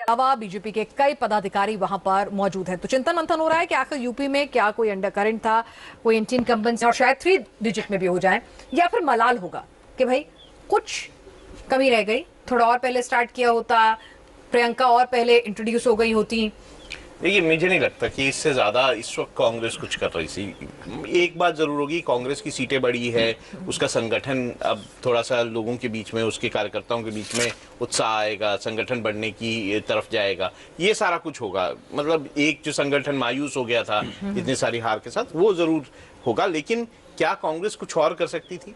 अलावा बीजेपी के कई पदाधिकारी वहां पर मौजूद हैं। तो चिंतन मंथन हो रहा है कि आखिर यूपी में क्या कोई अंडरकरेंट था, कोई एंटी इनकम्बेंसी और शायद 3 डिजिट में भी हो जाए, या फिर मलाल होगा कि भाई कुछ कमी रह गई, थोड़ा और पहले स्टार्ट किया होता, प्रियंका और पहले इंट्रोड्यूस हो गई होती। देखिए, मुझे नहीं लगता कि इससे ज्यादा इस वक्त कांग्रेस कुछ कर रही थी। एक बात जरूर होगी, कांग्रेस की सीटें बढ़ी है, उसका संगठन अब थोड़ा सा लोगों के बीच में, उसके कार्यकर्ताओं के बीच में उत्साह आएगा, संगठन बढ़ने की तरफ जाएगा, ये सारा कुछ होगा। मतलब एक जो संगठन मायूस हो गया था इतनी सारी हार के साथ, वो जरूर होगा। लेकिन क्या कांग्रेस कुछ और कर सकती थी?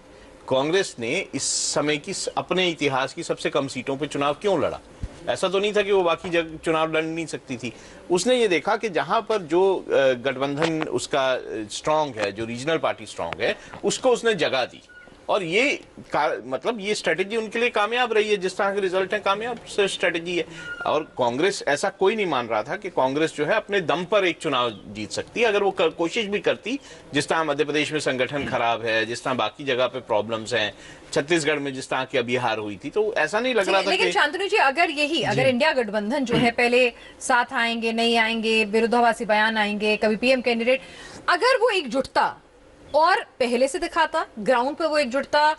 कांग्रेस ने इस समय की अपने इतिहास की सबसे कम सीटों पर चुनाव क्यों लड़ा? ऐसा तो नहीं था कि वो बाकी जगह चुनाव लड़ नहीं सकती थी। उसने ये देखा कि जहां पर जो गठबंधन उसका स्ट्रांग है, जो रीजनल पार्टी स्ट्रांग है, उसको उसने जगह दी, और ये मतलब ये स्ट्रेटेजी उनके लिए कामयाब रही है। जिस तरह के रिजल्ट है, कामयाब स्ट्रेटेजी है। और कांग्रेस, ऐसा कोई नहीं मान रहा था कि कांग्रेस जो है अपने दम पर एक चुनाव जीत सकती है। अगर वो कोशिश भी करती, जिस तरह मध्य प्रदेश में संगठन खराब है, जिस तरह बाकी जगह पे प्रॉब्लम्स हैं, छत्तीसगढ़ में जिस तरह की अभी हार हुई थी, तो ऐसा नहीं लग रहा था। लेकिन शांतनु जी, अगर इंडिया गठबंधन जो है पहले साथ आएंगे, नहीं आएंगे, विरोधाभासी बयान आएंगे, कभी पीएम कैंडिडेट, अगर वो एकजुटता और पहले से दिखाता, ग्राउंड पे वो एकजुटता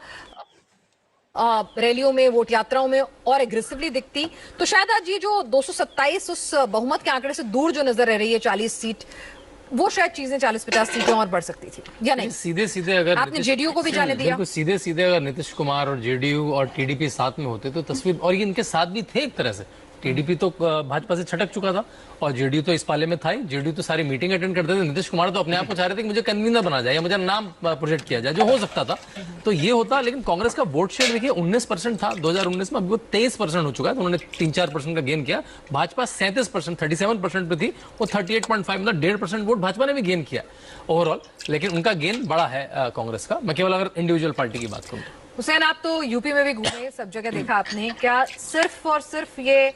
रैलियों में, वोट यात्राओं में और एग्रेसिवली दिखती, तो शायद आज ये जो 227 उस बहुमत के आंकड़े से दूर जो नजर रह रही है 40 सीट, वो शायद चीजें 40-50 सीटें और बढ़ सकती थी, या नहीं? सीधे सीधे अगर आपने जेडीयू को भी जाने दिया, सीधे सीधे अगर नीतीश कुमार और जेडीयू और टीडीपी साथ में होते तो तस्वीर, और ये इनके साथ भी थे एक तरह से। टीडीपी तो भाजपा से छटक चुका था और जेडीयू तो इस पाले में था ही। जेडीयू तो सारी मीटिंग अटेंड करते थे। नीतीश कुमार तो अपने आप को चाह रहे थे कि मुझे कन्वीनर बना जाए या मुझे नाम प्रोजेक्ट किया जाए, जो हो सकता था तो ये होता। लेकिन कांग्रेस का वोट शेयर देखिए 19% था 2019 में, अभी वो 23% हो चुका है, तो उन्होंने 3-4% का गेन किया। भाजपा 37%, 37% पे थी, वो 38.5, मतलब 1.5% वोट भाजपा ने भी गेन किया ओवरऑल। लेकिन उनका गेन बड़ा है कांग्रेस का। मैं केवल अगर इंडिविजुअल पार्टी की बात करूँ। हुसैन, आप तो यूपी में भी घूमे, सब जगह देखा आपने, क्या सिर्फ और सिर्फ ये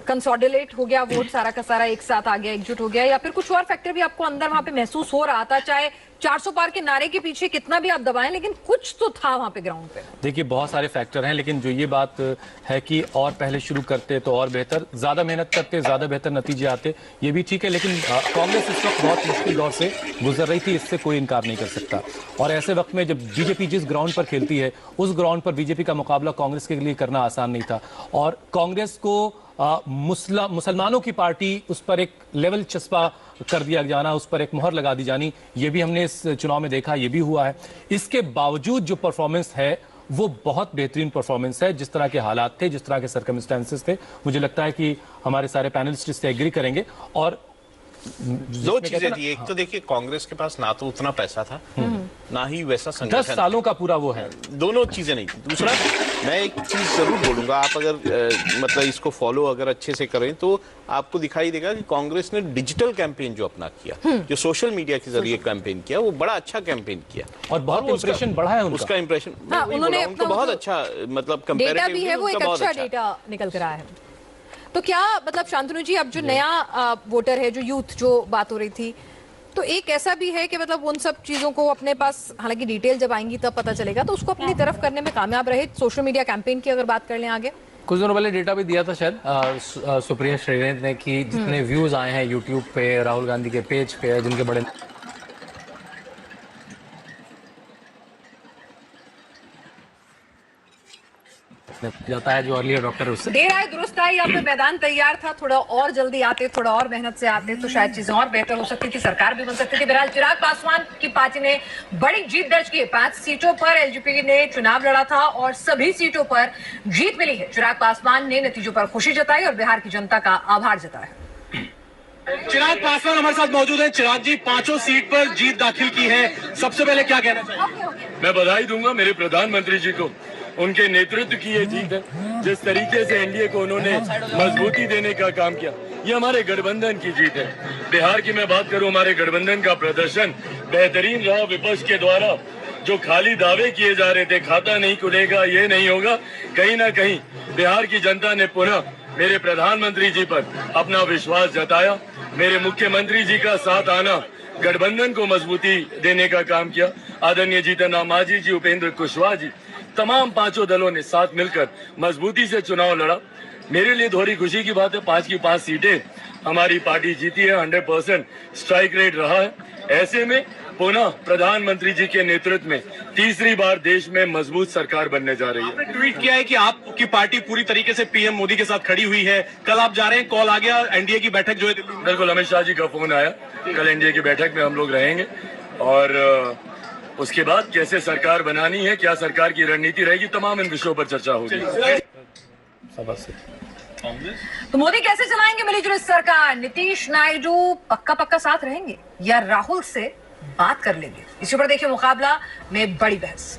कंसोलिडेट हो गया वोट, सारा का सारा एक साथ आ गया, एकजुट हो गया, या फिर कुछ और फैक्टर भी आपको अंदर वहां पे महसूस हो रहा था? चाहे 400 पार के नारे के पीछे कितना भी आप दबाएं, लेकिन कुछ तो था वहां पे ग्राउंड पे। देखिए, बहुत सारे फैक्टर हैं, लेकिन जो ये बात है कि और पहले शुरू करते तो और बेहतर, ज्यादा मेहनत करते ज्यादा बेहतर नतीजे आते, ये भी ठीक है। लेकिन कांग्रेस इस वक्त बहुत मुश्किल दौर से गुजर रही थी, इससे कोई इनकार नहीं कर सकता। और ऐसे वक्त में जब बीजेपी जिस ग्राउंड पर खेलती है, उस ग्राउंड पर बीजेपी का मुकाबला कांग्रेस के लिए करना आसान नहीं था। और कांग्रेस को मुसलमानों की पार्टी, उस पर एक लेवल चस्पा कर दिया जाना, उस पर एक मोहर लगा दी जानी, ये भी हमने इस चुनाव में देखा, ये भी हुआ है। इसके बावजूद जो परफॉर्मेंस है वो बहुत बेहतरीन परफॉर्मेंस है। जिस तरह के हालात थे, जिस तरह के सर्कमस्टेंसेस थे, मुझे लगता है कि हमारे सारे पैनलिस्ट इससे एग्री करेंगे। और दो चीजें थी, एक तो देखिए कांग्रेस के पास ना तो उतना पैसा था, ना ही वैसा संगठन, 10 सालों का पूरा वो है, दोनों चीजें नहीं थी। दूसरा, मैं एक चीज जरूर बोलूंगा, आप अगर मतलब इसको फॉलो अगर अच्छे से करें तो आपको दिखाई देगा कि कांग्रेस ने डिजिटल कैंपेन जो अपना किया, जो सोशल मीडिया के जरिए कैंपेन किया, वो बड़ा अच्छा कैंपेन किया और बहुत इंप्रेशन बढ़ा है उसका इंप्रेशन। उन्होंने बहुत अच्छा, मतलब डेटा भी है, वो एक अच्छा डेटा निकल कर आया है। तो क्या मतलब शांतनु जी, अब जो नया वोटर है, जो यूथ, जो बात हो रही थी, तो एक ऐसा भी है कि मतलब उन सब चीजों को अपने पास, हालांकि डिटेल जब आएंगी तब पता चलेगा, तो उसको अपनी तरफ करने में कामयाब रहे। सोशल मीडिया कैंपेन की अगर बात कर लें आगे, कुछ दिनों पहले डेटा भी दिया था शायद सुप्रिया श्रीनेत ने कि जितने व्यूज आए हैं यूट्यूब पे, राहुल गांधी के पेज पे, जिनके बड़े जाता है, जो अर्ली डॉक्टर, उससे देर आए दुरुस्त आए, या फिर मैदान तैयार था, थोड़ा और जल्दी आते, थोड़ा और मेहनत से आते तो शायद चीजें और बेहतर हो सकती थी, सरकार भी बन सकती थी। बहरहाल चिराग पासवान की पार्टी ने बड़ी जीत दर्ज की। 5 सीटों पर एलजेपी ने चुनाव लड़ा था और सभी सीटों पर जीत मिली है। चिराग पासवान ने नतीजों पर खुशी जताई और बिहार की जनता का आभार जताया। चिराग पासवान हमारे साथ मौजूद हैं। चिराग जी, 5 सीट पर जीत दाखिल की है, सबसे पहले क्या कहना चाहिए? मैं बधाई दूंगा मेरे प्रधानमंत्री जी को, उनके नेतृत्व की ये जीत है। जिस तरीके से एनडीए को उन्होंने मजबूती देने का काम किया, ये हमारे गठबंधन की जीत है। बिहार की मैं बात करूं, हमारे गठबंधन का प्रदर्शन बेहतरीन रहा। विपक्ष के द्वारा जो खाली दावे किए जा रहे थे, खाता नहीं खुलेगा, ये नहीं होगा, कहीं ना कहीं बिहार की जनता ने पुनः मेरे प्रधानमंत्री जी पर अपना विश्वास जताया। मेरे मुख्यमंत्री जी का साथ आना गठबंधन को मजबूती देने का काम किया। आदरणीय जीतन राम मांझी जी, उपेंद्र कुशवाहा जी, तमाम 5 दलों ने साथ मिलकर मजबूती से चुनाव लड़ा। मेरे लिए दोहरी खुशी की बात है, 5 की 5 सीटें हमारी पार्टी जीती है, 100% स्ट्राइक रेट रहा है। ऐसे में पुनः प्रधानमंत्री जी के नेतृत्व में तीसरी बार देश में मजबूत सरकार बनने जा रही है। आपने ट्वीट किया है कि आपकी पार्टी पूरी तरीके से पीएम मोदी के साथ खड़ी हुई है। कल आप जा रहे हैं, कॉल आ गया, एनडीए की बैठक जो है दिल्ली में। बिल्कुल, अमित शाह जी का फोन आया, कल एनडीए की बैठक में हम लोग रहेंगे और उसके बाद कैसे सरकार बनानी है, क्या सरकार की रणनीति रहेगी, तमाम इन विषयों पर चर्चा होगी। तो मोदी कैसे चलाएंगे मिलीजुली सरकार? नीतीश नायडू पक्का साथ रहेंगे या राहुल से बात कर लेंगे? इसी पर देखिए मुकाबला में बड़ी बहस।